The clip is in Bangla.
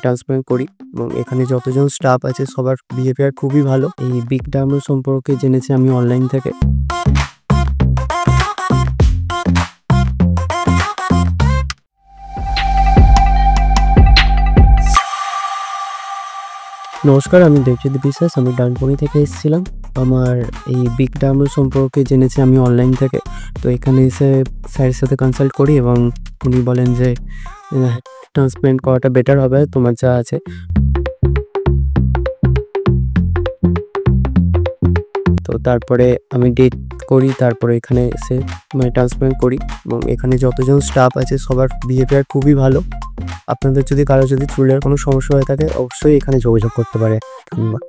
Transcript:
ট্রান্সপ্লান্ট করি এবং এখানে যতজন স্টাফ আছে সবার বিহেভিয়ার খুবই ভালো। এই বিগ ডার্মা সম্পর্কে জেনেছি আমি অনলাইন থেকে। নমস্কার, আমি দেবজিৎ বিশ্বাস। আমি ডানকুনি থেকে এসেছিলাম। আমার এই বিগ ডার্মা সম্পর্কে জেনেছি আমি অনলাইন থেকে। তো এখানে এসে স্যারের সাথে কনসাল্ট করি এবং উনি বলেন যে ট্রান্সপ্লান্ট করাটা বেটার হবে তোমার যা আছে। তো তারপরে আমি ডেট করি, তারপরে এখানে এসে ট্রান্সপ্লান্ট করি এবং এখানে যতজন স্টাফ আছে সবার বিহেভিয়ার খুবই ভালো। আপনাদের যদি কারো চুলের কোনো সমস্যা হয়ে থাকে অবশ্যই এখানে যোগাযোগ করতে পারে। ধন্যবাদ।